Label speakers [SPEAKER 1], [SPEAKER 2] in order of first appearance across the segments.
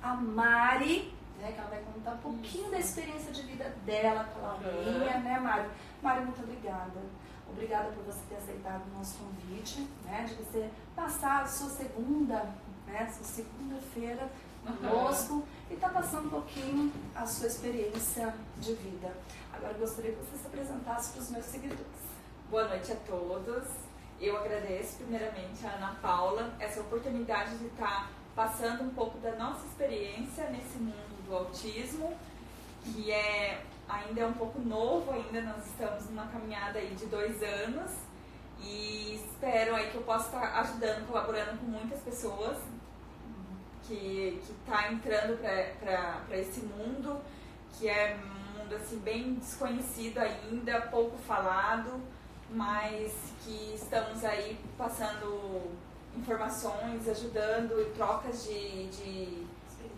[SPEAKER 1] a Mari, né, que ela vai contar um pouquinho da experiência de vida dela com a Laurinha, né, Mari? Mari, muito obrigada. Obrigada por você ter aceitado o nosso convite, né, de você passar a sua segunda-feira conosco e tá passando um pouquinho a sua experiência de vida. Agora eu gostaria que você se apresentasse para os meus seguidores.
[SPEAKER 2] Boa noite a todos. Eu agradeço primeiramente a Ana Paula essa oportunidade de estar passando um pouco da nossa experiência nesse mundo do autismo, que ainda é um pouco novo, ainda nós estamos numa caminhada aí de 2 anos e espero aí que eu possa estar ajudando, colaborando com muitas pessoas que está entrando para esse mundo, que é um mundo assim, bem desconhecido ainda, pouco falado, mas que estamos aí passando informações, ajudando, trocas de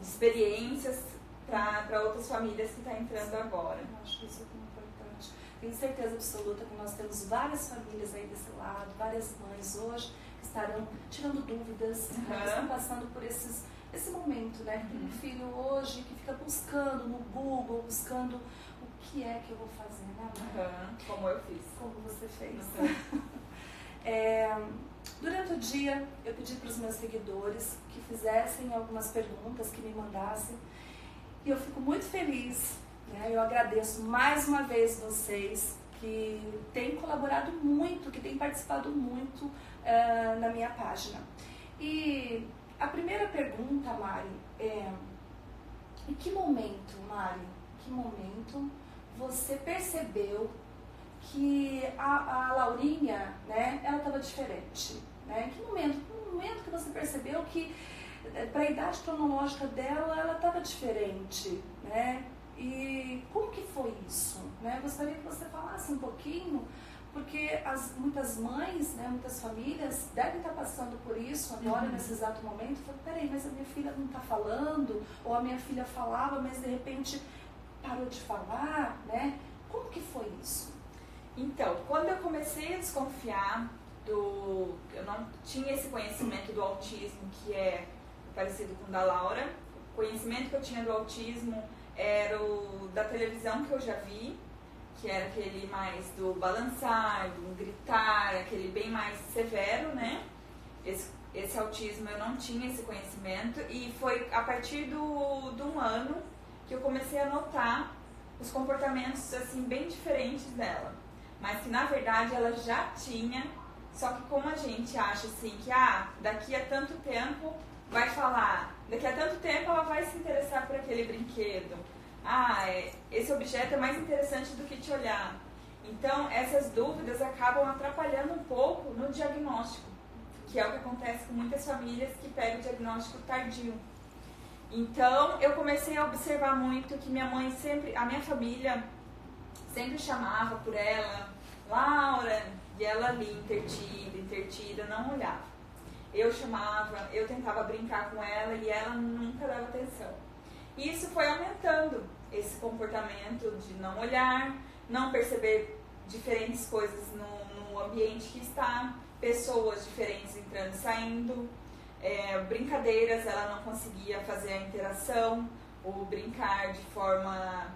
[SPEAKER 2] experiências para outras famílias que estão entrando agora.
[SPEAKER 1] Eu acho que isso é muito importante. Tenho certeza absoluta que nós temos várias famílias aí desse lado, várias mães hoje que estarão tirando dúvidas, que estão passando por esse momento, né? Tem um filho hoje que fica buscando no Google, buscando o que é que eu vou fazer, né, mãe?
[SPEAKER 2] Como eu fiz.
[SPEAKER 1] Como você fez. Durante o dia, eu pedi para os meus seguidores que fizessem algumas perguntas, que me mandassem. E eu fico muito feliz, né? Eu agradeço mais uma vez vocês que têm colaborado muito, que têm participado muito na minha página. E a primeira pergunta, Mari, em que momento, Mari, você percebeu que a Laurinha, né, ela estava diferente? Né? Em que momento? No momento que você percebeu que para a idade cronológica dela, ela estava diferente, né? E como que foi isso? Né? Eu gostaria que você falasse um pouquinho, porque muitas mães, né, muitas famílias devem estar passando por isso agora, nesse exato momento. Falam, peraí, mas a minha filha não está falando, ou a minha filha falava, mas de repente parou de falar, né? Como que foi isso?
[SPEAKER 2] Então, quando eu comecei a desconfiar eu não tinha esse conhecimento do autismo que é parecido com o da Laura. O conhecimento que eu tinha do autismo era o da televisão que eu já vi, que era aquele mais do balançar, do gritar, aquele bem mais severo, né? Esse autismo eu não tinha esse conhecimento e foi a partir de um ano que eu comecei a notar os comportamentos assim bem diferentes dela, mas que na verdade ela já tinha, só que como a gente acha assim que daqui a tanto tempo vai falar, daqui a tanto tempo ela vai se interessar por aquele brinquedo, esse objeto é mais interessante do que te olhar. Então essas dúvidas acabam atrapalhando um pouco no diagnóstico, que é o que acontece com muitas famílias que pegam o diagnóstico tardio. Então eu comecei a observar muito que minha mãe a minha família sempre chamava por ela, Laura, e ela ali intertida, não olhava. Eu chamava, eu tentava brincar com ela e ela nunca dava atenção. E isso foi aumentando, esse comportamento de não olhar, não perceber diferentes coisas no ambiente que está, pessoas diferentes entrando e saindo, brincadeiras, ela não conseguia fazer a interação, ou brincar de forma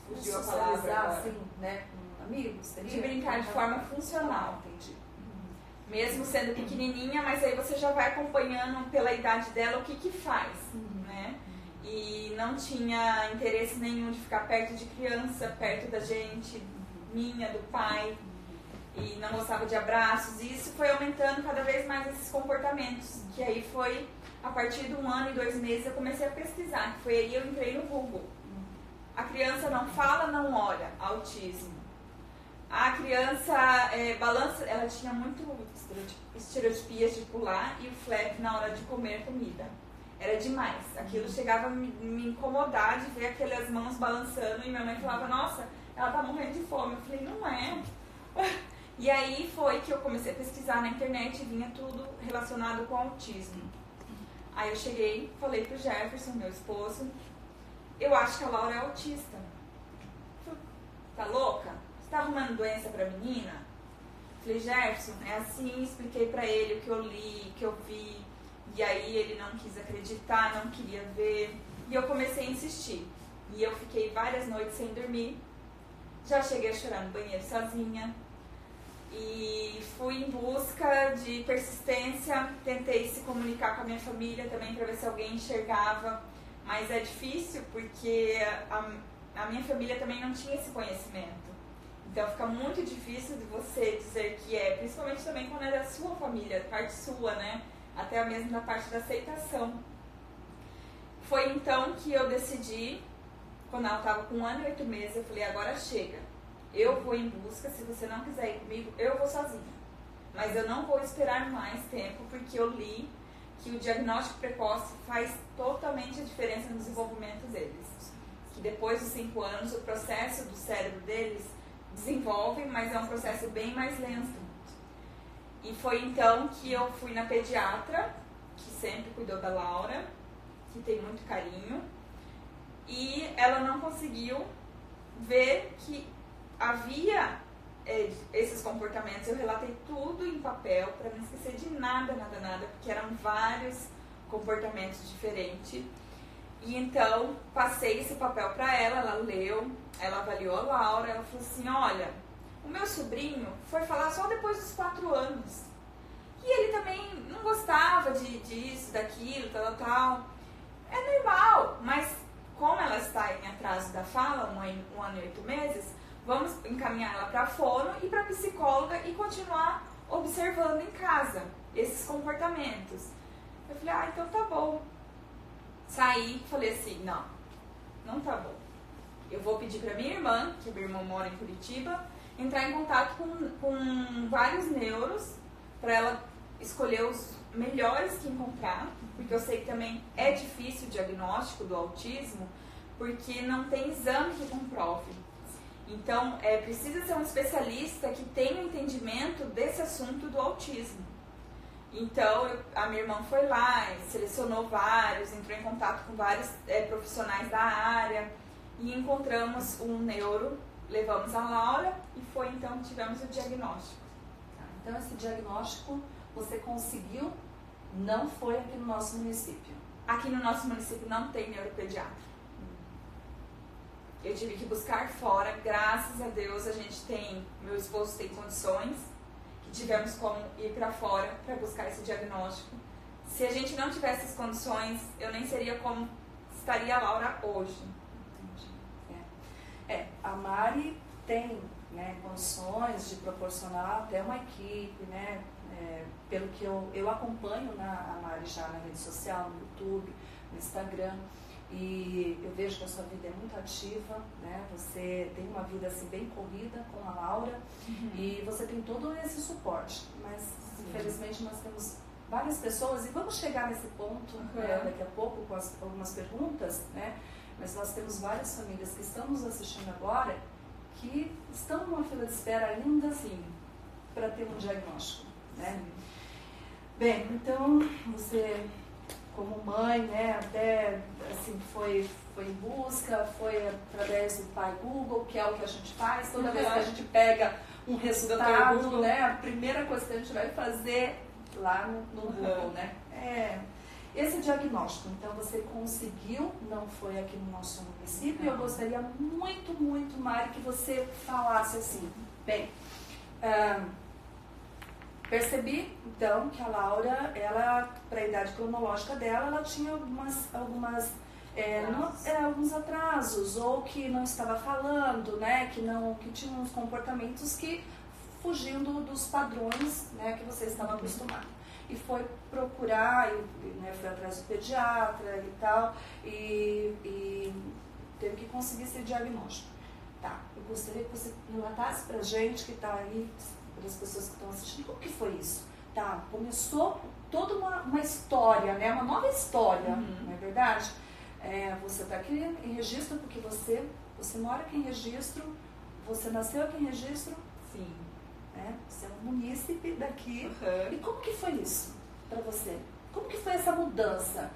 [SPEAKER 2] fugiu a palavra agora.
[SPEAKER 1] Assim, né, com amigos,
[SPEAKER 2] de brincar de forma funcional.
[SPEAKER 1] Entendi.
[SPEAKER 2] Mesmo sendo pequenininha, mas aí você já vai acompanhando pela idade dela o que faz, né? E não tinha interesse nenhum de ficar perto de criança, perto da gente, minha, do pai, e não gostava de abraços, e isso foi aumentando cada vez mais esses comportamentos, que aí foi, a partir de 1 ano e 2 meses eu comecei a pesquisar, foi aí eu entrei no Google. A criança não fala, não olha, autismo. A criança balança, ela tinha muito estereotipias de pular e o flap na hora de comer comida. Era demais. Aquilo chegava a me incomodar de ver aquelas mãos balançando e minha mãe falava, nossa, ela tá morrendo de fome. Eu falei, não é. E aí foi que eu comecei a pesquisar na internet e vinha tudo relacionado com autismo. Aí eu cheguei, falei pro Jefferson, meu esposo, eu acho que a Laura é autista. Tá louca? Você tá arrumando doença pra menina? Falei, Jefferson, é assim, expliquei pra ele o que eu li, o que eu vi. E aí ele não quis acreditar, não queria ver. E eu comecei a insistir. E eu fiquei várias noites sem dormir. Já cheguei a chorar no banheiro sozinha. E fui em busca de persistência. Tentei se comunicar com a minha família também para ver se alguém enxergava. Mas é difícil porque a minha família também não tinha esse conhecimento. Então fica muito difícil de você dizer que é, principalmente também quando é da sua família, parte sua, né? Até mesmo na parte da aceitação. Foi então que eu decidi, quando ela estava com 1 ano e 8 meses, eu falei, agora chega. Eu vou em busca, se você não quiser ir comigo, eu vou sozinha. Mas eu não vou esperar mais tempo, porque eu li que o diagnóstico precoce faz totalmente a diferença no desenvolvimento deles. Que depois dos 5 anos, o processo do cérebro deles desenvolve, mas é um processo bem mais lento. E foi então que eu fui na pediatra, que sempre cuidou da Laura, que tem muito carinho, e ela não conseguiu ver que havia esses comportamentos. Eu relatei tudo em papel para não esquecer de nada, porque eram vários comportamentos diferentes. E então passei esse papel para ela, ela leu, ela avaliou a Laura, ela falou assim, olha, o meu sobrinho foi falar só depois dos 4 anos. E ele também não gostava disso, daquilo, tal. É normal, mas como ela está em atraso da fala, 1 ano e 8 meses, vamos encaminhar ela para a fono e para a psicóloga e continuar observando em casa esses comportamentos. Eu falei, então tá bom. Saí e falei assim, não tá bom. Eu vou pedir para minha irmã, que minha irmã mora em Curitiba, entrar em contato com vários neuros para ela escolher os melhores que encontrar, porque eu sei que também é difícil o diagnóstico do autismo, porque não tem exame que comprove. Então, precisa ser um especialista que tenha um entendimento desse assunto do autismo. Então, a minha irmã foi lá, selecionou vários, entrou em contato com vários profissionais da área e encontramos um neuro, levamos a Laura e foi então que tivemos o diagnóstico.
[SPEAKER 1] Então, esse diagnóstico você conseguiu, não foi aqui no nosso município?
[SPEAKER 2] Aqui no nosso município não tem neuropediatra. Eu tive que buscar fora, graças a Deus meu esposo tem condições, que tivemos como ir para fora para buscar esse diagnóstico. Se a gente não tivesse as condições, eu nem seria como estaria a Laura hoje.
[SPEAKER 1] Entendi. A Mari tem, né, condições de proporcionar até uma equipe, né? Pelo que eu acompanho a Mari já na rede social, no YouTube, no Instagram. E eu vejo que a sua vida é muito ativa, né? Você tem uma vida assim bem corrida com a Laura e você tem todo esse suporte. Mas infelizmente nós temos várias pessoas e vamos chegar nesse ponto daqui a pouco com algumas perguntas, né? Mas nós temos várias famílias que estão nos assistindo agora que estão numa fila de espera ainda assim para ter um diagnóstico, né? Bem, então você como mãe, né, até assim, foi em busca, foi através do pai Google, que é o que a gente faz, toda vez que a gente pega um resultado, né, a primeira coisa que a gente vai fazer lá no Google, né, esse diagnóstico. Então você conseguiu, não foi aqui no nosso município, e eu gostaria muito, muito, Mari, que você falasse assim, bem, percebi, então, que a Laura, ela, para a idade cronológica dela, ela tinha alguns atrasos, ou que não estava falando, né, que tinha uns comportamentos que fugiam dos padrões, né, que você estava acostumado. E foi procurar, né, foi atrás do pediatra e tal, e teve que conseguir esse diagnóstico. Tá, eu gostaria que você relatasse pra gente que está aí, para as pessoas que estão assistindo, como que foi isso? Tá, começou toda uma história, né? Uma nova história, não é verdade? Você está aqui em Registro porque você mora aqui em Registro, você nasceu aqui em Registro?
[SPEAKER 2] Sim.
[SPEAKER 1] Né? Você é um munícipe daqui. E como que foi isso para você? Como que foi essa mudança?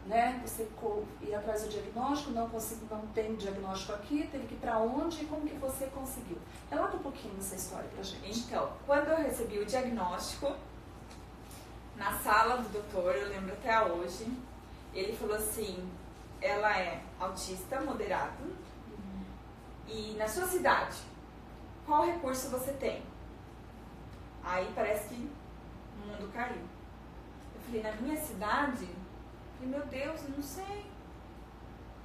[SPEAKER 1] Né? Você ia atrás do diagnóstico, não tem diagnóstico aqui, teve que ir para onde e como que você conseguiu? Relata um pouquinho essa história pra gente.
[SPEAKER 2] Então, quando eu recebi o diagnóstico, na sala do doutor, eu lembro até hoje, ele falou assim, ela é autista moderado, e na sua cidade, qual recurso você tem? Aí parece que o mundo caiu. Eu falei, na minha cidade? Eu falei, meu Deus, não sei.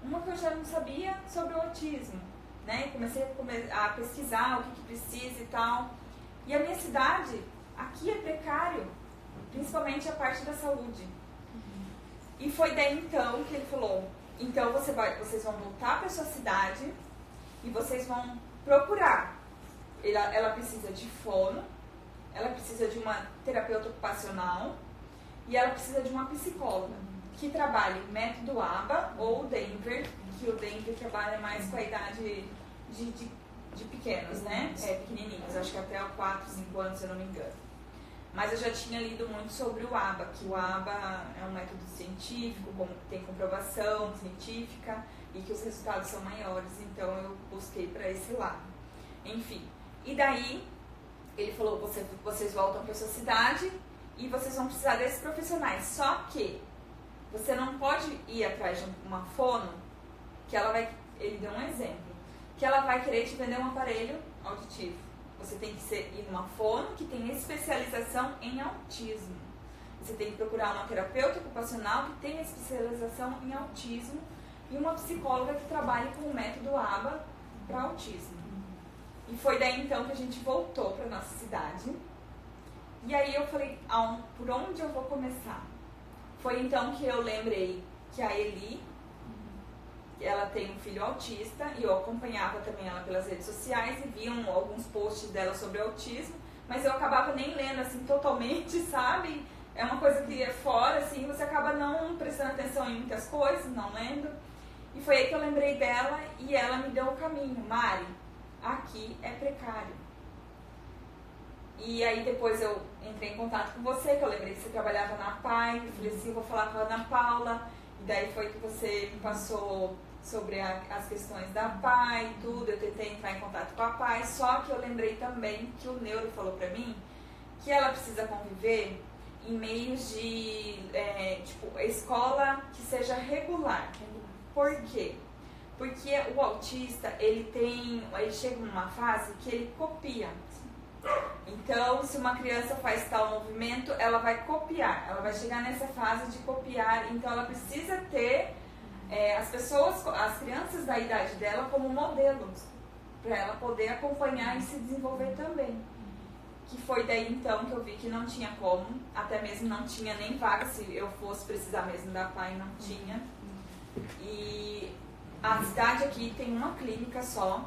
[SPEAKER 2] Uma que eu já não sabia sobre o autismo, né? Comecei a pesquisar o que precisa e tal. E a minha cidade, aqui é precário, principalmente a parte da saúde. E foi daí então que ele falou, então vocês vão voltar para sua cidade e vocês vão procurar. Ela precisa de fono, ela precisa de uma terapeuta ocupacional e ela precisa de uma psicóloga que trabalhe o método ABA ou o Denver, que o Denver trabalha mais com a idade de pequenos, né? Pequenininhos, acho que até 4, 5 anos, se eu não me engano. Mas eu já tinha lido muito sobre o ABA, que o ABA é um método científico, tem comprovação científica e que os resultados são maiores, então eu busquei para esse lado. Enfim, e daí ele falou, vocês voltam para sua cidade e vocês vão precisar desses profissionais, só que você não pode ir atrás de uma fono, que ela vai, ele deu um exemplo, que ela vai querer te vender um aparelho auditivo. Você tem que ir numa fono que tem especialização em autismo. Você tem que procurar uma terapeuta ocupacional que tenha especialização em autismo e uma psicóloga que trabalhe com o método ABA para autismo. E foi daí então que a gente voltou para nossa cidade. E aí eu falei, por onde eu vou começar? Foi então que eu lembrei que a Eli, ela tem um filho autista e eu acompanhava também ela pelas redes sociais e via alguns posts dela sobre autismo, mas eu acabava nem lendo assim totalmente, sabe? É uma coisa que é fora, assim, você acaba não prestando atenção em muitas coisas, não lendo. E foi aí que eu lembrei dela e ela me deu o caminho. Mari, aqui é precário. E aí depois eu entrei em contato com você, que eu lembrei que você trabalhava na PAI, eu falei assim, eu vou falar com a Ana Paula, e daí foi que você me passou sobre as questões da PAI e tudo, eu tentei entrar em contato com a PAI, só que eu lembrei também que o neuro falou pra mim que ela precisa conviver em meios de, escola que seja regular. Por quê? Porque o autista, ele chega numa fase que ele copia. Então, se uma criança faz tal movimento, ela vai copiar, ela vai chegar nessa fase de copiar, então ela precisa ter as crianças da idade dela como modelos, para ela poder acompanhar e se desenvolver também. Que foi daí então que eu vi que não tinha como, até mesmo não tinha nem vaga, se eu fosse precisar mesmo da PAI, não tinha. E a cidade aqui tem uma clínica só,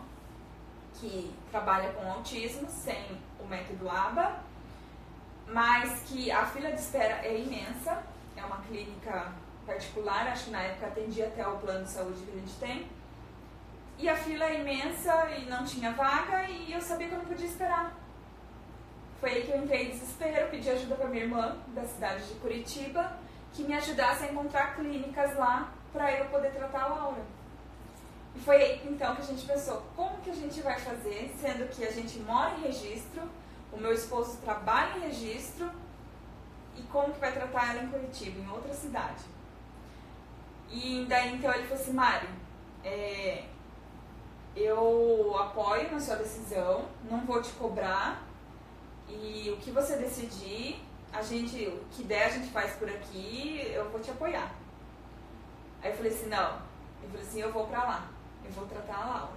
[SPEAKER 2] que trabalha com autismo, sem o método ABA, mas que a fila de espera é imensa, é uma clínica particular, acho que na época atendia até o plano de saúde que a gente tem, e a fila é imensa e não tinha vaga e eu sabia que eu não podia esperar. Foi aí que eu entrei em desespero, pedi ajuda para minha irmã da cidade de Curitiba, que me ajudasse a encontrar clínicas lá para eu poder tratar a Laura. E foi aí então que a gente pensou, como que a gente vai fazer, sendo que a gente mora em Registro, o meu esposo trabalha em Registro, e como que vai tratar ela em Curitiba, em outra cidade. E daí então ele falou assim, Mari, eu apoio na sua decisão, não vou te cobrar, e o que você decidir, o que der a gente faz por aqui, eu vou te apoiar. Aí eu falei assim, não, eu vou pra lá. Eu vou tratar a Laura,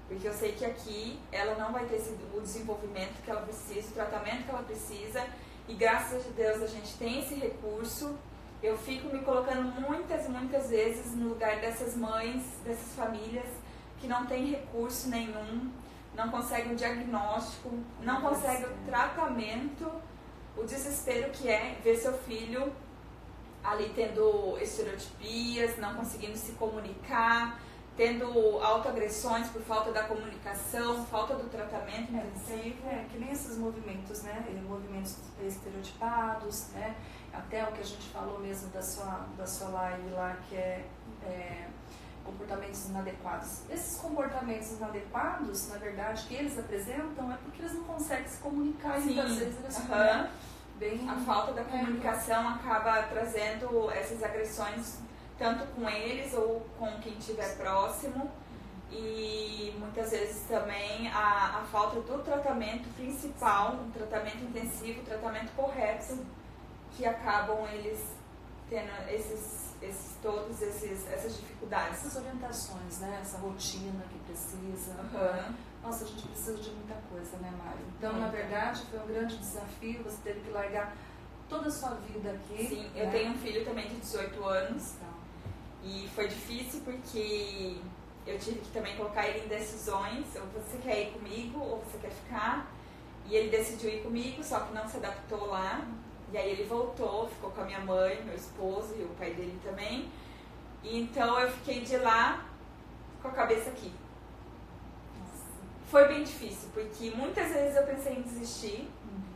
[SPEAKER 2] porque eu sei que aqui ela não vai ter o desenvolvimento que ela precisa, o tratamento que ela precisa, e graças a Deus a gente tem esse recurso. Eu fico me colocando muitas vezes no lugar dessas mães, dessas famílias que não têm recurso nenhum, não conseguem o diagnóstico, não conseguem o tratamento, o desespero que é ver seu filho ali tendo estereotipias, não conseguindo se comunicar, tendo autoagressões por falta da comunicação, falta do tratamento intensivo.
[SPEAKER 1] Que nem esses movimentos, né? Movimentos estereotipados, né? Até o que a gente falou mesmo da sua live lá, que é comportamentos inadequados. Esses comportamentos inadequados, na verdade, que eles apresentam é porque eles não conseguem se comunicar e muitas vezes eles bem...
[SPEAKER 2] A falta da comunicação acaba trazendo essas agressões tanto com eles ou com quem estiver próximo. E muitas vezes também a falta do tratamento principal, um tratamento intensivo, um tratamento correto, que acabam eles tendo essas dificuldades.
[SPEAKER 1] Essas orientações, né? Essa rotina que precisa. Nossa, a gente precisa de muita coisa, né, Mário? Então, na verdade, foi um grande desafio, você teve que largar toda a sua vida aqui.
[SPEAKER 2] Sim, eu tenho um filho também de 18 anos. E foi difícil porque eu tive que também colocar ele em decisões, ou você quer ir comigo, ou você quer ficar. E ele decidiu ir comigo, só que não se adaptou lá. E aí ele voltou, ficou com a minha mãe, meu esposo e o pai dele também. E então eu fiquei de lá com a cabeça aqui. Foi bem difícil, porque muitas vezes eu pensei em desistir.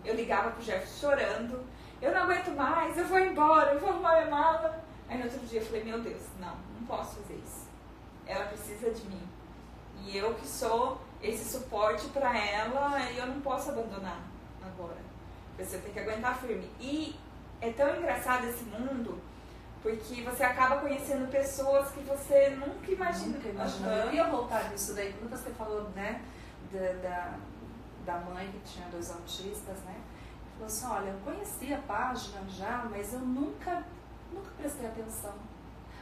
[SPEAKER 2] Eu ligava pro Jefferson chorando. Eu não aguento mais, eu vou embora, eu vou arrumar minha mala. Aí no outro dia eu falei, meu Deus, não posso fazer isso. Ela precisa de mim. E eu que sou esse suporte para ela, eu não posso abandonar agora. Você tem que aguentar firme. E é tão engraçado esse mundo, porque você acaba conhecendo pessoas que você nunca imaginou.
[SPEAKER 1] Eu ia voltar nisso daí, quando você falou, né, da mãe que tinha 2 autistas, né? Falou assim, olha, eu conhecia a página já, mas eu nunca prestei atenção.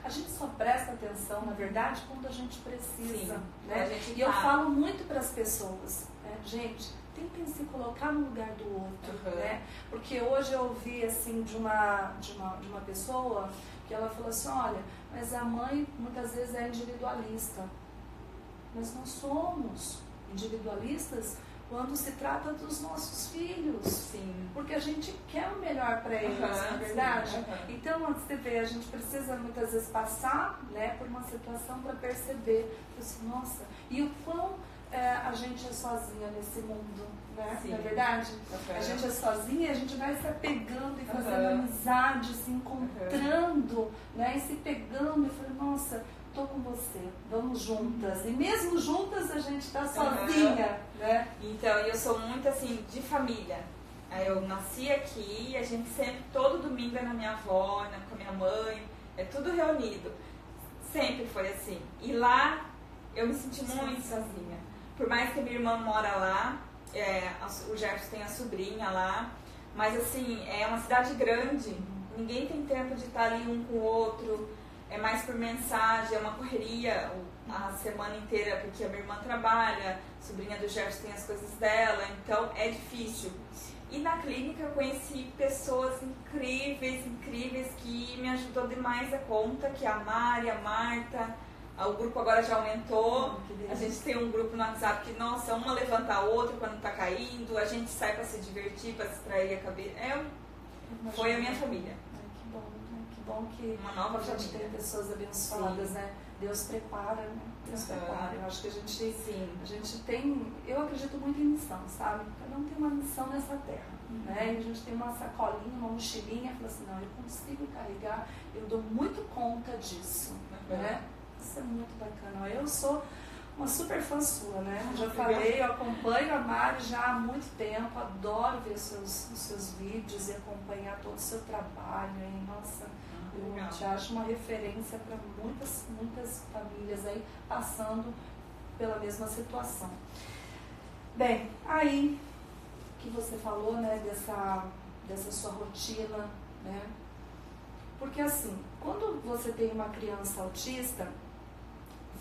[SPEAKER 1] A gente só presta atenção, na verdade, quando a gente precisa. Sim, né? E eu falo muito para as pessoas, né? Gente, tentem se colocar no lugar do outro, né? Porque hoje eu ouvi assim de uma pessoa que ela falou assim, olha, mas a mãe muitas vezes é individualista. Mas nós somos individualistas quando se trata dos nossos filhos. Sim. Porque a gente quer o melhor para eles, não é verdade? Então, você vê, a gente precisa muitas vezes passar, né, por uma situação para perceber, assim, nossa, e o quão a gente é sozinha nesse mundo, né? Sim. Não é verdade? A gente é sozinha e a gente vai se apegando e fazendo amizade, se encontrando, né, e se pegando e falando, nossa, tô com você, vamos juntas. E mesmo juntas a gente tá sozinha, né?
[SPEAKER 2] Então, eu sou muito assim, de família. Eu nasci aqui e a gente sempre, todo domingo é na minha avó, com a minha mãe, é tudo reunido. Sempre foi assim. E lá eu me senti muito sozinha. Por mais que a minha irmã mora lá, o Jefferson tem a sobrinha lá, mas assim, é uma cidade grande, ninguém tem tempo de estar ali um com o outro. É mais por mensagem, é uma correria a semana inteira, porque a minha irmã trabalha, a sobrinha do Jefferson tem as coisas dela, então é difícil. E na clínica eu conheci pessoas incríveis, que me ajudou demais a conta, que é a Mari, a Marta. O grupo agora já aumentou, a gente tem um grupo no WhatsApp que, nossa, uma levanta a outra quando tá caindo, a gente sai para se divertir, para distrair a cabeça. Foi a minha família.
[SPEAKER 1] Bom que
[SPEAKER 2] uma nova
[SPEAKER 1] a gente tem pessoas abençoadas, sim, né? Deus prepara, né? Deus prepara. Eu acho que a gente tem, eu acredito muito em missão, sabe? Cada um tem uma missão nessa terra, né? E a gente tem uma sacolinha, uma mochilinha, fala assim, não, eu consigo carregar, eu dou muito conta disso, né? Isso é muito bacana. Eu sou uma super fã sua, né? Já falei, eu acompanho a Mari já há muito tempo, adoro ver os seus vídeos e acompanhar todo o seu trabalho. E, nossa, eu te acho uma referência para muitas famílias aí passando pela mesma situação. Bem, aí que você falou, né, dessa sua rotina, né? Porque assim, quando você tem uma criança autista,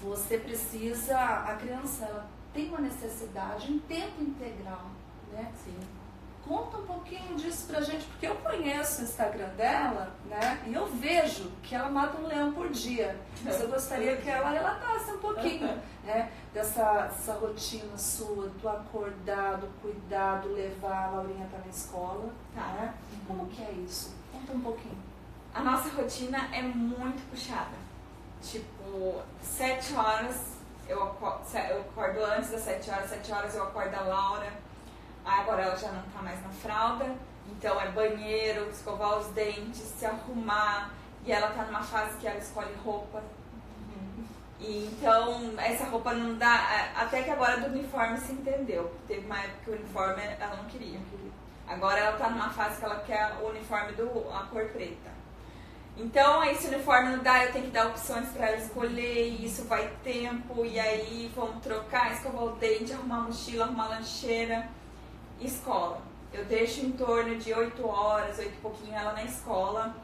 [SPEAKER 1] você precisa, a criança ela tem uma necessidade em tempo integral, né? Sim. Conta um pouquinho disso pra gente, porque eu conheço o Instagram dela, né? E eu vejo que ela mata um leão por dia. Mas eu gostaria que ela relatasse um pouquinho, né? Dessa rotina sua, do acordar, do cuidar, do levar a Laurinha para a escola, né? Como que é isso? Conta um pouquinho.
[SPEAKER 2] A nossa rotina é muito puxada. Tipo, 7 horas, eu acordo antes das 7 horas eu acordo a Laura. Agora ela já não tá mais na fralda, então é banheiro, escovar os dentes, se arrumar. E ela tá numa fase que ela escolhe roupa. E então, essa roupa não dá, até que agora do uniforme se entendeu. Teve uma época que o uniforme ela não queria. Agora ela tá numa fase que ela quer o uniforme a cor preta. Então, esse uniforme não dá, eu tenho que dar opções para ela escolher, e isso vai tempo, e aí vamos trocar, escovar o dente, arrumar a mochila, arrumar a lancheira. Escola. Eu deixo em torno de 8 horas, 8 e pouquinho ela na escola.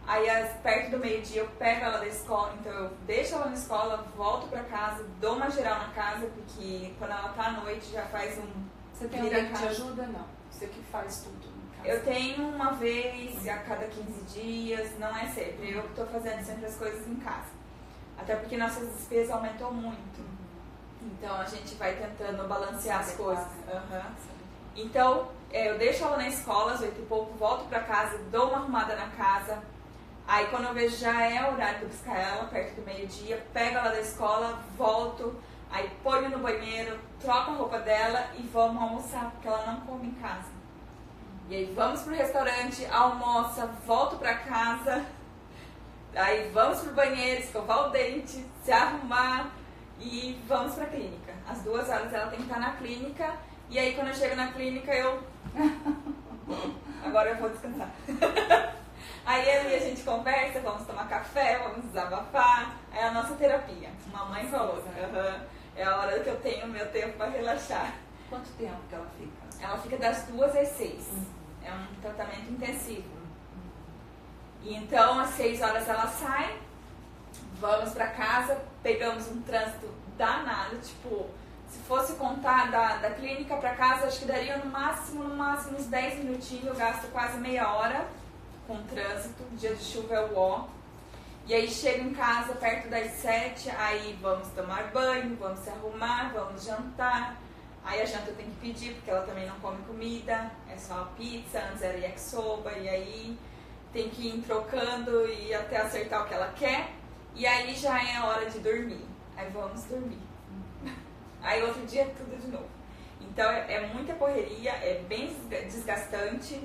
[SPEAKER 2] Aí, perto do meio-dia, eu pego ela da escola, então eu deixo ela na escola, volto pra casa, dou uma geral na casa, porque quando ela tá à noite já faz um...
[SPEAKER 1] Você tem alguém que te ajuda? Não. Você que faz tudo em casa.
[SPEAKER 2] Eu tenho uma vez a cada 15 dias, não é sempre. Eu tô fazendo sempre as coisas em casa. Até porque nossas despesas aumentou muito. Então a gente vai tentando balancear as coisas. Então, eu deixo ela na escola às 8 e pouco, volto pra casa, dou uma arrumada na casa. Aí quando eu vejo já é o horário de buscar ela, perto do meio-dia, pego ela da escola, volto, aí ponho no banheiro, troco a roupa dela e vamos almoçar, porque ela não come em casa. E aí vamos pro restaurante, almoça, volto pra casa, aí vamos pro banheiro, escovar o dente, se arrumar e vamos pra clínica. Às 2 horas ela tem que estar na clínica, e aí quando eu chego na clínica eu... Agora eu vou descansar. Aí ali a gente conversa, vamos tomar café, vamos desabafar. É a nossa terapia, uma mãe com a outra. É a hora que eu tenho meu tempo para relaxar.
[SPEAKER 1] Quanto tempo que ela fica?
[SPEAKER 2] Ela fica das 2 às 6. É um tratamento intensivo. E então às 6 horas ela sai, vamos para casa, pegamos um trânsito danado, tipo, se fosse contar da clínica para casa, acho que daria no máximo uns 10 minutinhos, eu gasto quase meia hora com trânsito, dia de chuva é o ó. E aí chego em casa perto das 7, aí vamos tomar banho, vamos se arrumar, vamos jantar. Aí a janta eu tenho que pedir, porque ela também não come comida, é só pizza, antes era yakisoba, e aí tem que ir trocando e até acertar o que ela quer. E aí já é a hora de dormir, aí vamos dormir. Aí outro dia tudo de novo. Então é muita correria, é bem desgastante,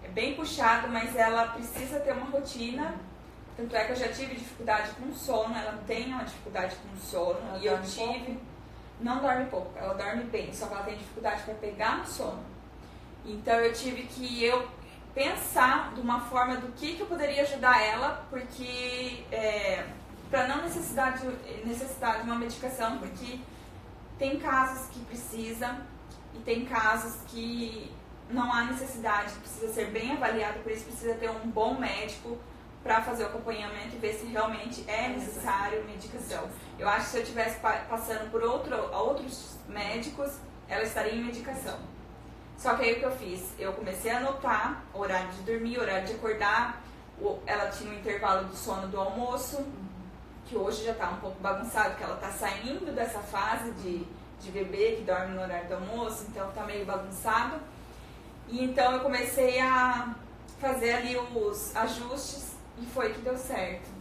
[SPEAKER 2] é bem puxado, mas ela precisa ter uma rotina. Tanto é que eu já tive dificuldade com sono, ela tem uma dificuldade com sono,
[SPEAKER 1] ela
[SPEAKER 2] e eu tive... Pouco? Não dorme pouco, ela dorme bem, só que ela tem dificuldade para pegar no sono. Então eu tive que pensar de uma forma do que eu poderia ajudar ela, porque para não necessitar de uma medicação, porque tem casos que precisa e tem casos que não há necessidade, precisa ser bem avaliado, por isso precisa ter um bom médico para fazer o acompanhamento e ver se realmente é necessário medicação. Eu acho que se eu estivesse passando por outros médicos, ela estaria em medicação. Só que aí o que eu fiz? Eu comecei a anotar o horário de dormir, o horário de acordar. Ela tinha um intervalo do sono do almoço, que hoje já está um pouco bagunçado, porque ela está saindo dessa fase de bebê que dorme no horário do almoço, então está meio bagunçado. E então eu comecei a fazer ali os ajustes e foi que deu certo.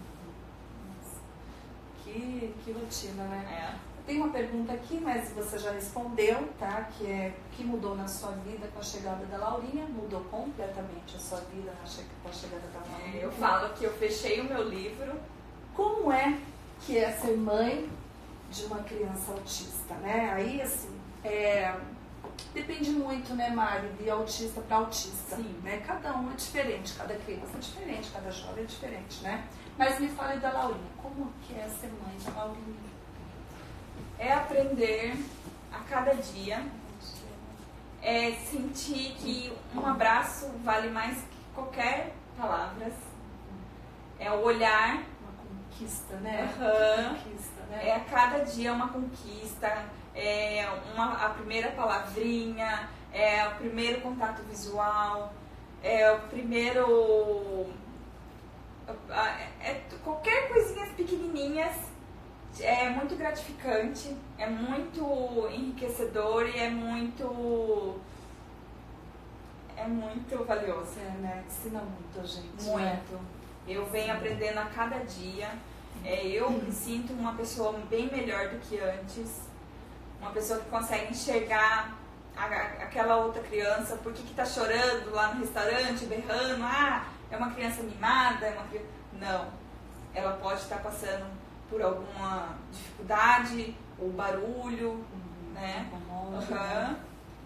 [SPEAKER 1] Que rotina, né?
[SPEAKER 2] É.
[SPEAKER 1] Tem uma pergunta aqui, mas você já respondeu, tá? Que é o que mudou na sua vida com a chegada da Laurinha? Mudou completamente a sua vida com a chegada da Laurinha?
[SPEAKER 2] Eu falo que eu fechei o meu livro.
[SPEAKER 1] Como é que é ser mãe de uma criança autista, né? Aí, assim, depende muito, né, Mari, de autista para autista.
[SPEAKER 2] Sim.
[SPEAKER 1] Né? Cada um é diferente, cada criança é diferente, cada jovem é diferente, né? Mas me fale da Laurinha. Como que é ser mãe da Laurinha?
[SPEAKER 2] É aprender a cada dia, é sentir que um abraço vale mais que qualquer palavras, é o olhar.
[SPEAKER 1] Uma conquista, né?
[SPEAKER 2] Conquista, né? É a cada dia uma conquista, a primeira palavrinha, é o primeiro contato visual, é o primeiro... qualquer coisinhas pequenininhas. É muito gratificante, é muito enriquecedor e é muito valioso.
[SPEAKER 1] Né? Ensina muito a gente.
[SPEAKER 2] Muito.
[SPEAKER 1] Né?
[SPEAKER 2] Eu venho aprendendo a cada dia. Eu me sinto uma pessoa bem melhor do que antes. Uma pessoa que consegue enxergar aquela outra criança, por que tá chorando lá no restaurante, berrando, é uma criança mimada, Não, ela pode estar passando por alguma dificuldade ou barulho, né?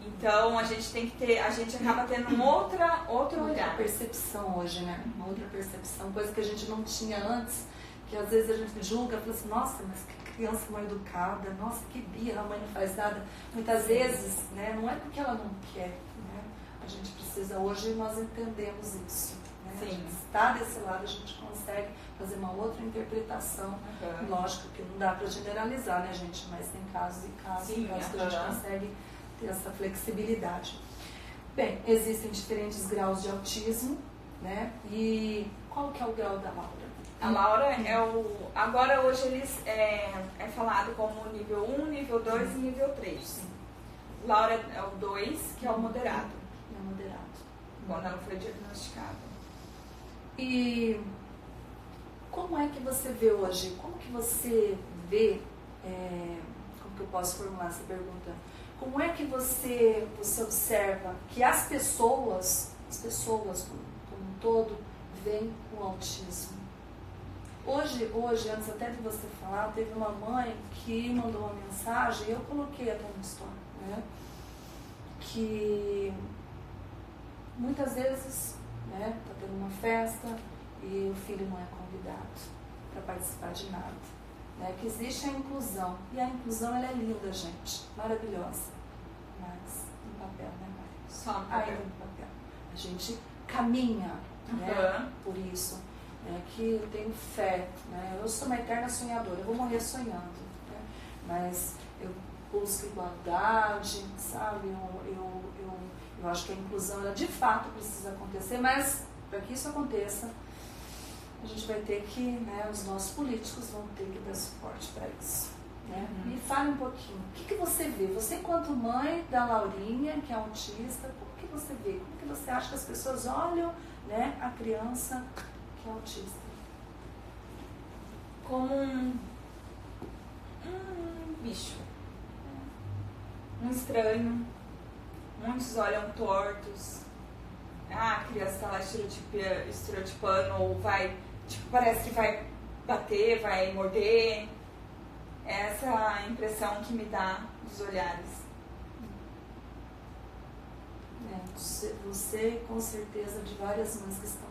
[SPEAKER 2] Então a gente acaba tendo outro
[SPEAKER 1] Outra
[SPEAKER 2] olhar.
[SPEAKER 1] percepção hoje, né? Uma outra percepção, coisa que a gente não tinha antes, que às vezes a gente julga, fala assim, nossa, mas que criança mal educada, nossa, que birra, a mãe não faz nada. Muitas vezes, né, não é porque ela não quer, né? A gente precisa, hoje nós entendemos isso. Né?
[SPEAKER 2] Sim.
[SPEAKER 1] A gente está desse lado, a gente consegue fazer uma outra interpretação. Lógico que não dá para generalizar, né, gente? Mas tem casos e casos,
[SPEAKER 2] Sim,
[SPEAKER 1] casos que a gente consegue ter essa flexibilidade. Bem, existem diferentes graus de autismo, né? E qual que é o grau da Laura?
[SPEAKER 2] A Laura agora hoje eles é falado como nível 1, nível 2 e nível 3.
[SPEAKER 1] Sim.
[SPEAKER 2] Laura é o 2, que é o moderado.
[SPEAKER 1] É moderado.
[SPEAKER 2] Quando ela foi diagnosticada.
[SPEAKER 1] E como é que você vê hoje? Como que você vê, como que eu posso formular essa pergunta? Como é que você observa que as pessoas como um todo, veem o autismo? Hoje, antes até de você falar, teve uma mãe que mandou uma mensagem, e eu coloquei até na história, né? Que muitas vezes, né, tá tendo uma festa e o filho não é convidado para participar de nada. Né? Que existe a inclusão, e a inclusão ela é linda, gente, maravilhosa, mas no papel, né, Maria?
[SPEAKER 2] Só no papel.
[SPEAKER 1] Ainda no papel. A gente caminha, né, por isso. Que eu tenho fé, né? Eu sou uma eterna sonhadora, eu vou morrer sonhando, né? Mas eu busco igualdade, sabe? Eu acho que a inclusão ela de fato precisa acontecer, mas para que isso aconteça, a gente vai ter que, né, os nossos políticos vão ter que dar suporte para isso. Né? Me fale um pouquinho, o que você vê? Você, enquanto mãe da Laurinha, que é autista, como que você vê? Como que você acha que as pessoas olham, né, a criança que é autista?
[SPEAKER 2] Como um bicho. Um estranho. Muitos olham tortos. A criança está lá estereotipando ou vai, tipo, parece que vai bater, vai morder. Essa é a impressão que me dá dos olhares.
[SPEAKER 1] Você, com certeza, de várias mães que estão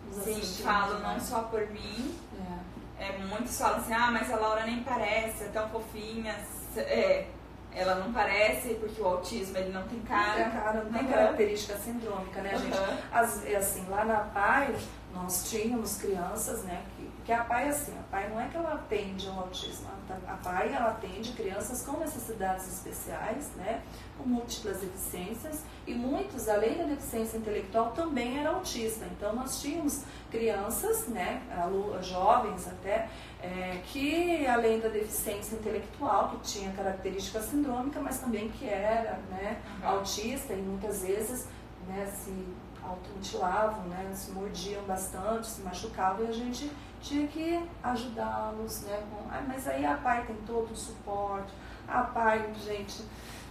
[SPEAKER 1] nos assistindo.
[SPEAKER 2] Sim, falo não só por mim. Muitos falam assim, mas a Laura nem parece, é tão fofinha. Ela não parece porque o autismo ele não tem cara.
[SPEAKER 1] Não tem característica sindrômica, né, gente? Assim, lá na PAI, nós tínhamos crianças, né, que a PAI, assim, a PAI não é que ela atende ao autismo, a PAI, ela atende crianças com necessidades especiais, né, com múltiplas deficiências, e muitos, além da deficiência intelectual, também eram autistas. Então, nós tínhamos crianças, né, jovens até, que além da deficiência intelectual, que tinha característica sindrômica, mas também que era, né, autista, e muitas vezes, né, se automutilavam, né, se mordiam bastante, se machucavam, e a gente tinha que ajudá-los, né, mas aí a PAI tem todo o suporte. A PAI, gente,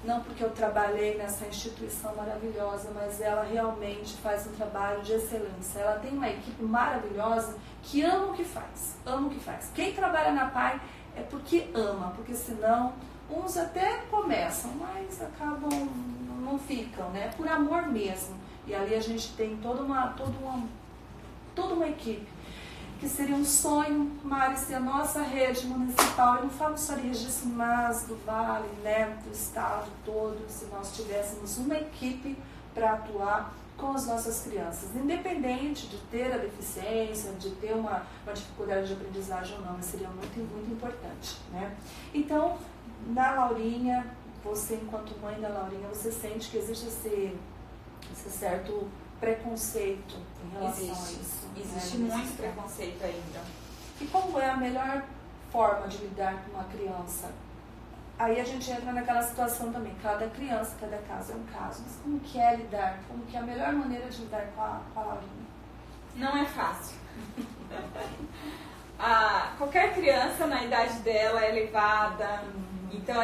[SPEAKER 1] não porque eu trabalhei nessa instituição maravilhosa, mas ela realmente faz um trabalho de excelência. Ela tem uma equipe maravilhosa que ama o que faz, Quem trabalha na PAI é porque ama, porque senão uns até começam, mas acabam, não ficam, né, por amor mesmo. E ali a gente tem toda uma equipe, que seria um sonho, Mari, ser a nossa rede municipal. Eu não falo só de Registro, mas do Vale, né, do estado todo, se nós tivéssemos uma equipe para atuar com as nossas crianças, independente de ter a deficiência, de ter uma dificuldade de aprendizagem ou não, mas seria muito, muito importante, né? Então, na Laurinha, você enquanto mãe da Laurinha, você sente que existe esse certo preconceito em relação a isso?
[SPEAKER 2] Existe muito preconceito ainda.
[SPEAKER 1] E como é a melhor forma de lidar com uma criança? Aí a gente entra naquela situação também, cada criança, cada caso é um caso, mas como que é lidar? Como que é a melhor maneira de lidar com a Laurinha?
[SPEAKER 2] Não é fácil. Qualquer criança na idade dela é levada, então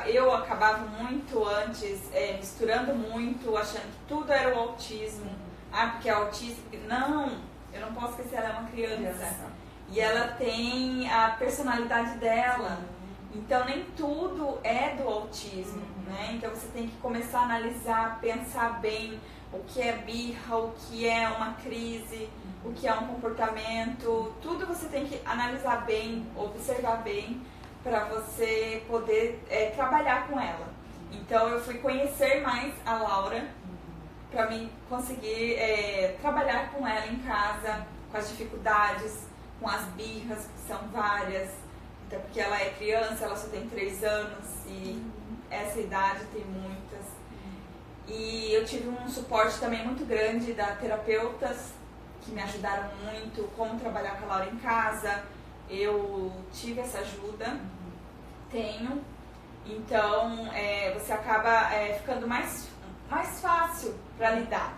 [SPEAKER 2] eu acabava muito antes, misturando muito, achando que tudo era o autismo. Porque é autista. Não, eu não posso esquecer, ela é uma criança. E ela tem a personalidade dela. Então nem tudo é do autismo, né? Então você tem que começar a analisar, pensar bem o que é birra, o que é uma crise, o que é um comportamento. Tudo você tem que analisar bem, observar bem, para você poder trabalhar com ela. Então eu fui conhecer mais a Laura para mim conseguir trabalhar com ela em casa, com as dificuldades, com as birras, que são várias. Então, porque ela é criança, ela só tem 3 anos e essa idade tem muitas. E eu tive um suporte também muito grande da terapeutas que me ajudaram muito, como trabalhar com a Laura em casa. Eu tive essa ajuda, tenho. Então, você acaba ficando mais fácil para lidar.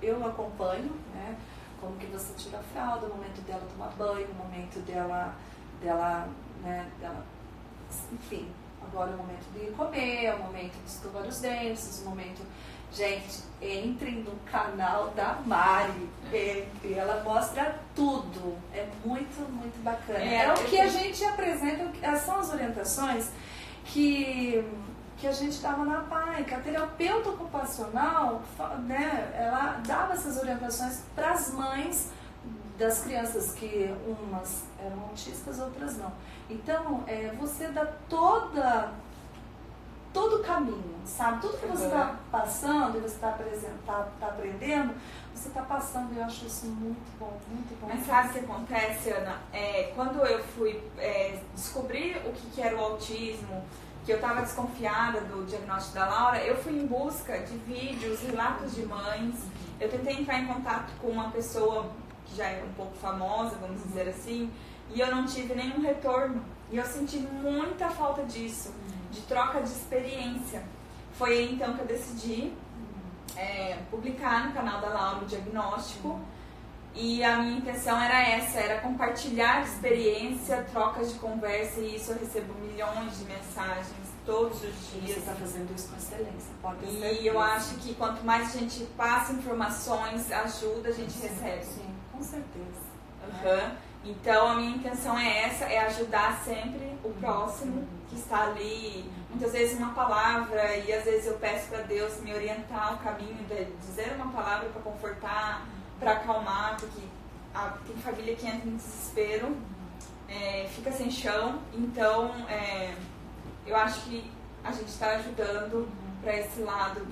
[SPEAKER 1] Eu acompanho, né, como que você tira a fralda, o momento dela tomar banho, o momento dela, enfim, agora é o momento de comer, o momento de escovar os dentes, o momento... Gente, entrem no canal da Mari, ela mostra tudo, é muito, muito bacana. É o que a gente apresenta, são as orientações que a gente dava na PAI, que a terapeuta ocupacional, né, ela dava essas orientações para as mães das crianças, que umas eram autistas, outras não. Então, você dá todo o caminho, sabe? Tudo que você está passando e você está aprendendo, você está passando, e eu acho isso muito bom, muito bom.
[SPEAKER 2] Mas sabe o que acontece, Ana? Quando eu fui descobrir o que era o autismo, que eu estava desconfiada do diagnóstico da Laura, eu fui em busca de vídeos, relatos de mães. Eu tentei entrar em contato com uma pessoa que já é um pouco famosa, vamos dizer assim, e eu não tive nenhum retorno. E eu senti muita falta disso, de troca de experiência. Foi aí então que eu decidi publicar no canal da Laura o diagnóstico. E a minha intenção era compartilhar experiência, trocas de conversa, e isso eu recebo milhões de mensagens todos os dias.
[SPEAKER 1] Você está fazendo isso com excelência, pode ter certeza.
[SPEAKER 2] E eu acho que quanto mais a gente passa informações, ajuda, a gente recebe.
[SPEAKER 1] Sim, com certeza.
[SPEAKER 2] Então a minha intenção é essa, é ajudar sempre o próximo que está ali. Muitas vezes uma palavra, e às vezes eu peço para Deus me orientar o caminho, de dizer uma palavra para confortar, para acalmar, porque tem família que entra em desespero, fica sem chão. Então eu acho que a gente está ajudando para esse lado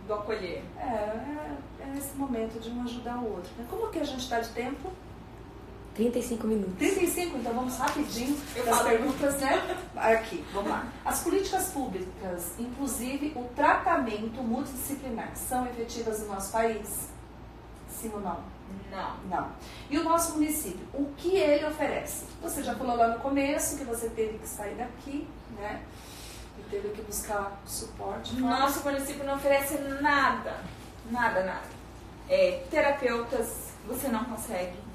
[SPEAKER 2] do acolher.
[SPEAKER 1] É esse momento de um ajudar o outro. Como que a gente está de tempo?
[SPEAKER 3] 35 minutos.
[SPEAKER 1] 35, então vamos rapidinho para as perguntas, né? Aqui, vamos lá. As políticas públicas, inclusive o tratamento multidisciplinar, são efetivas no nosso país? Sim ou não? Não. E o nosso município, o que ele oferece? Você já falou lá no começo que você teve que sair daqui, né? E teve que buscar suporte.
[SPEAKER 2] Nosso município não oferece nada. Terapeutas você não consegue.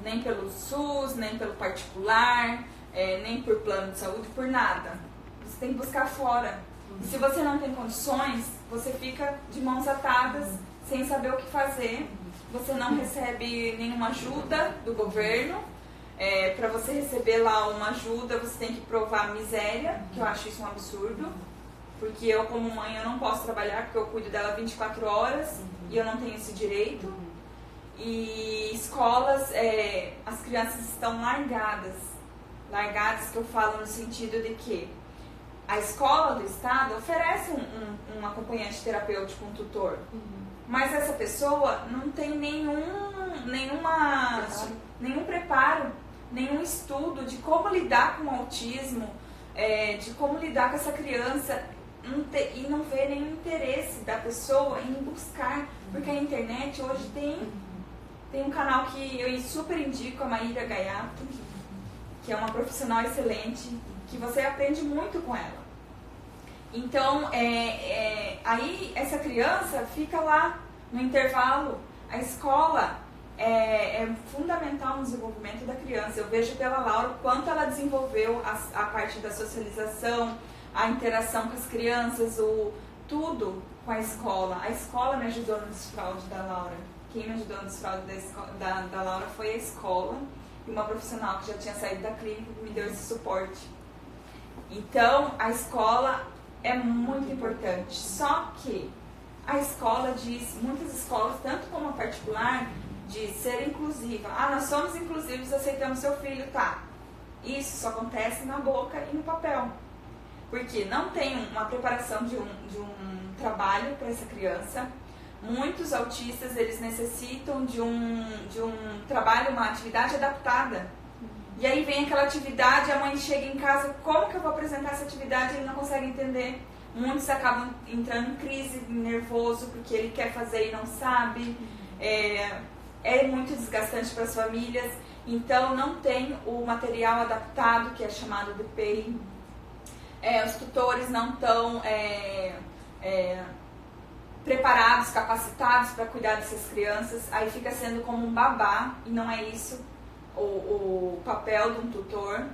[SPEAKER 2] Nem pelo SUS, nem pelo particular, nem por plano de saúde, por nada. Você tem que buscar fora. E se você não tem condições, você fica de mãos atadas, sem saber o que fazer. Você não recebe nenhuma ajuda do governo. Para você receber lá uma ajuda, você tem que provar miséria, que eu acho isso um absurdo. Porque eu, como mãe, eu não posso trabalhar, porque eu cuido dela 24 horas e eu não tenho esse direito. E escolas, as crianças estão largadas que eu falo no sentido de que a escola do estado oferece um acompanhante terapêutico, um tutor, mas essa pessoa não tem nenhum preparo, nenhum estudo de como lidar com o autismo, de como lidar com essa criança, e não vê nenhum interesse da pessoa em buscar, porque a internet hoje tem um canal que eu super indico, a Maíra Gaiato, que é uma profissional excelente, que você aprende muito com ela. Então, aí essa criança fica lá no intervalo. A escola é fundamental no desenvolvimento da criança. Eu vejo pela Laura o quanto ela desenvolveu a parte da socialização, a interação com as crianças, tudo com a escola. A escola me ajudou no desfraude da Laura. Quem me ajudou no desfraude da Laura foi a escola. e uma profissional que já tinha saído da clínica me deu esse suporte. Então, a escola é muito importante. Só que a escola diz, muitas escolas, tanto como a particular, diz ser inclusiva. Ah, nós somos inclusivos, aceitamos seu filho, tá. Isso só acontece na boca e no papel. Porque não tem uma preparação de um trabalho para essa criança. Muitos autistas, eles necessitam de um trabalho, uma atividade adaptada. E aí vem aquela atividade, a mãe chega em casa, como que eu vou apresentar essa atividade? Ele não consegue entender. Muitos acabam entrando em crise, nervoso, porque ele quer fazer e não sabe. É muito desgastante para as famílias. Então, não tem o material adaptado, que é chamado de PEI. Os tutores não estão preparados, capacitados para cuidar dessas crianças. Aí fica sendo como um babá, e não é isso o papel de um tutor.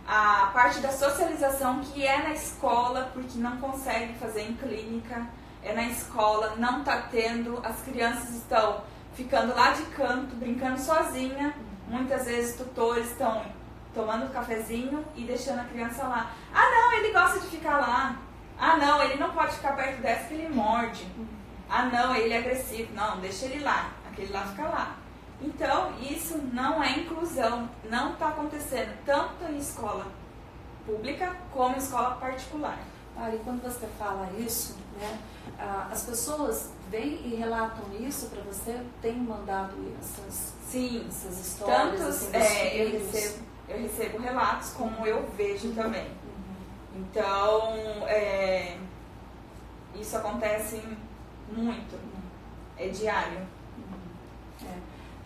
[SPEAKER 2] A parte da socialização, que é na escola, porque não consegue fazer em clínica, é na escola, não está tendo, as crianças estão ficando lá de canto, brincando sozinha. Muitas vezes tutores estão tomando cafezinho e deixando a criança lá. Ah, não, ele gosta de ficar lá. Ah, não, ele não pode ficar perto dessa que ele morde. Ah, não, ele é agressivo. Não, deixa ele lá. Aquele lá fica lá. Então, isso não é inclusão. Não está acontecendo tanto em escola pública como em escola particular.
[SPEAKER 1] E quando você fala isso, né, as pessoas vêm e relatam isso para você? Tem mandado essas histórias?
[SPEAKER 2] Tantos, eu recebo relatos como eu vejo também. Então, isso acontece muito. É diário.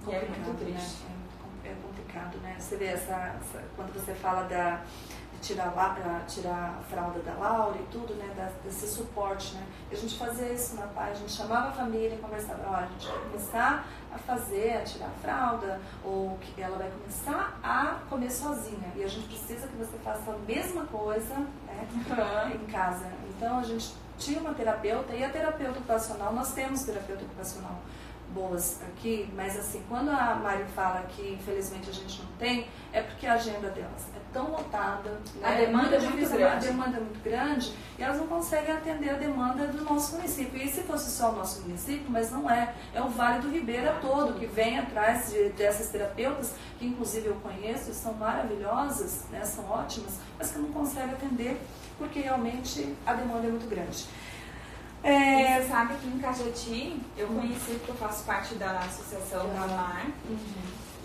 [SPEAKER 2] E é muito triste.
[SPEAKER 1] Né? É complicado, né? Você vê quando você fala de tirar a fralda da Laura e tudo, né? Desse suporte, né? E a gente fazia isso na PAI, a gente chamava a família e conversava, olha, a gente vai começar a tirar a fralda, ou que ela vai começar a comer sozinha. E a gente precisa que você faça a mesma coisa, né? Em casa. Então a gente tinha uma terapeuta, e a terapeuta ocupacional, nós temos terapeuta ocupacional boas aqui, mas assim, quando a Mari fala que infelizmente a gente não tem, é porque a agenda delas é tão lotada, né?
[SPEAKER 2] A demanda é muito grande.
[SPEAKER 1] A demanda é muito grande e elas não conseguem atender a demanda do nosso município. E se fosse só o nosso município, mas não é o Vale do Ribeira todo que vem atrás dessas terapeutas, que inclusive eu conheço, são maravilhosas, né? São ótimas, mas que não conseguem atender porque realmente a demanda é muito grande.
[SPEAKER 2] E você sabe que em Cajati, eu conheci, porque eu faço parte da associação da AMAR,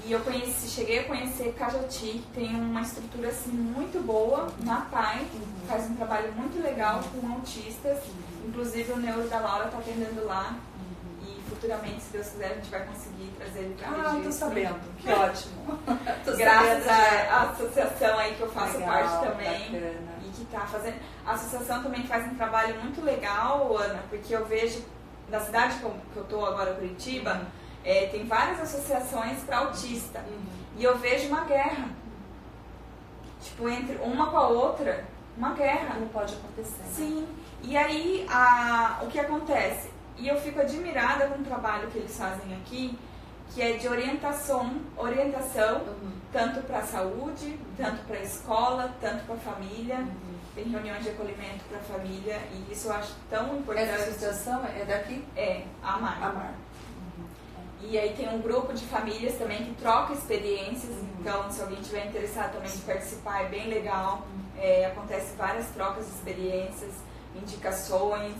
[SPEAKER 2] e eu cheguei a conhecer Cajati, que tem uma estrutura assim, muito boa na PAI, faz um trabalho muito legal com autistas, inclusive o neuro da Laura está atendendo lá, e futuramente, se Deus quiser, a gente vai conseguir trazer ele para a
[SPEAKER 1] estou sabendo, que ótimo.
[SPEAKER 2] Graças à associação aí que eu faço
[SPEAKER 1] legal,
[SPEAKER 2] parte também.
[SPEAKER 1] Bacana.
[SPEAKER 2] Que está fazendo. A associação também faz um trabalho muito legal, Ana, porque eu vejo, na cidade que eu estou agora, Curitiba, tem várias associações para autista. E eu vejo uma guerra. Tipo, entre uma com a outra, uma guerra.
[SPEAKER 1] Não pode acontecer.
[SPEAKER 2] Sim. E aí, o que acontece? E eu fico admirada com o trabalho que eles fazem aqui, que é de orientação tanto para a saúde, tanto para a escola, tanto para a família. Tem reuniões de acolhimento para a família e isso eu acho tão importante.
[SPEAKER 1] Essa associação é daqui?
[SPEAKER 2] É, a AMAR. E aí tem um grupo de famílias também que troca experiências, então se alguém tiver interessado também de participar, é bem legal. Acontece várias trocas de experiências, indicações,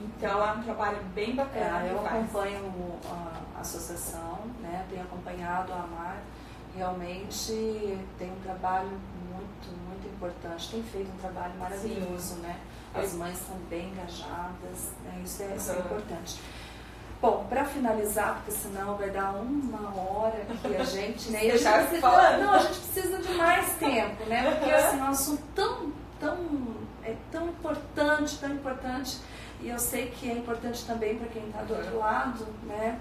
[SPEAKER 2] então é um trabalho bem bacana.
[SPEAKER 1] Eu acompanho a associação, né? Tenho acompanhado a AMAR, realmente tem um trabalho muito importante, tem feito um trabalho maravilhoso, né? As mães estão bem engajadas, né? Isso é importante. Bom, para finalizar, porque senão vai dar uma hora aqui a gente, né? E a gente precisa de mais tempo, né? Porque assim, é um assunto tão importante, e eu sei que é importante também para quem está do outro lado, né?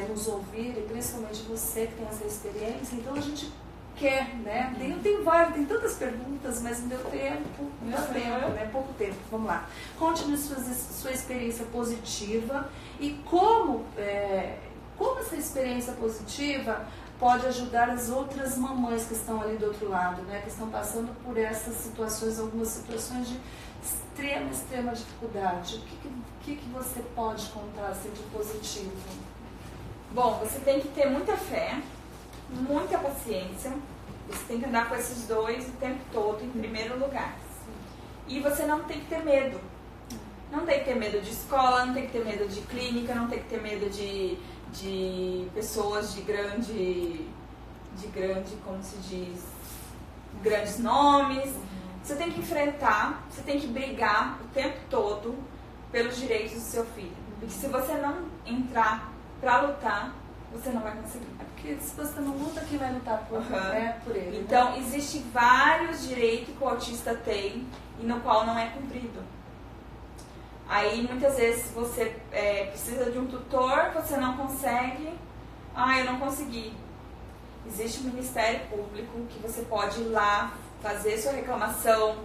[SPEAKER 1] Nos ouvir, e principalmente você que tem essa experiência. Então a gente quer, né? Tem tantas perguntas, mas não deu tempo, né? Pouco tempo. Vamos lá. Conte-nos sua experiência positiva e como essa experiência positiva pode ajudar as outras mamães que estão ali do outro lado, né? Que estão passando por essas situações, algumas situações de extrema dificuldade. O que você pode contar assim, de positivo?
[SPEAKER 2] Bom, você tem que ter muita fé, muita paciência. Você tem que andar com esses dois o tempo todo, em primeiro lugar. E você não tem que ter medo. Não tem que ter medo de escola, não tem que ter medo de clínica, não tem que ter medo de pessoas de grande, como se diz, grandes nomes. Você tem que enfrentar, você tem que brigar o tempo todo pelos direitos do seu filho. Porque se você não entrar pra lutar, você não vai conseguir.
[SPEAKER 1] Porque se você não luta, quem vai lutar por, né, por ele?
[SPEAKER 2] Então,
[SPEAKER 1] né?
[SPEAKER 2] existem vários direitos que o autista tem e no qual não é cumprido. Aí, muitas vezes, você precisa de um tutor, você não consegue. Ah, eu não consegui. Existe um Ministério Público que você pode ir lá, fazer sua reclamação,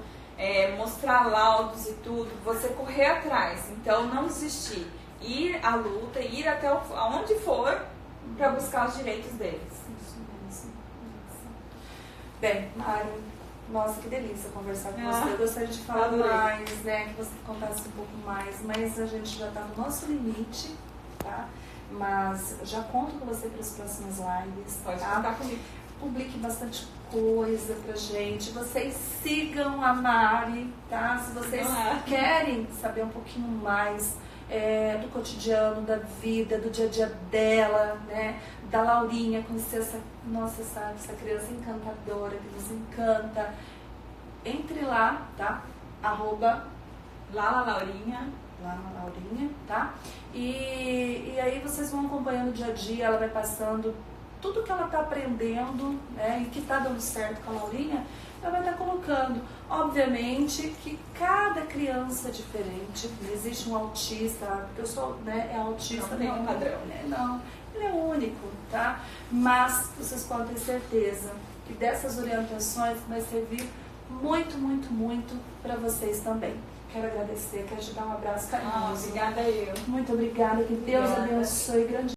[SPEAKER 2] mostrar laudos e tudo, você correr atrás. Então, não desistir. Ir à luta, ir até aonde for para buscar os direitos deles.
[SPEAKER 1] Isso mesmo. Bem, Mari, nossa, que delícia conversar com você. Eu gostaria de falar mais, né, que você contasse um pouco mais, mas a gente já está no nosso limite, tá? Mas já conto com você para as próximas lives.
[SPEAKER 2] Pode
[SPEAKER 1] tá?
[SPEAKER 2] contar comigo.
[SPEAKER 1] Publique bastante coisa pra gente. Vocês sigam a Mari, tá? Se vocês querem saber um pouquinho mais do cotidiano, da vida, do dia a dia dela, né? Da Laurinha, conhecer essa criança encantadora que nos encanta. Entre lá, tá?
[SPEAKER 2] @LalaLaurinha,
[SPEAKER 1] tá? E aí vocês vão acompanhando o dia a dia, ela vai passando tudo que ela está aprendendo, né, e que está dando certo com a Laurinha, ela vai estar colocando. Obviamente que cada criança é diferente, não existe um autista, porque eu sou, né, autista.
[SPEAKER 2] Não tem um padrão.
[SPEAKER 1] Não, ele é único, tá? Mas vocês podem ter certeza que dessas orientações vai servir muito para vocês também. Quero agradecer, quero te dar um abraço carinhoso.
[SPEAKER 2] Obrigada eu.
[SPEAKER 1] Muito obrigada, que Deus
[SPEAKER 2] Obrigada.
[SPEAKER 1] abençoe grande.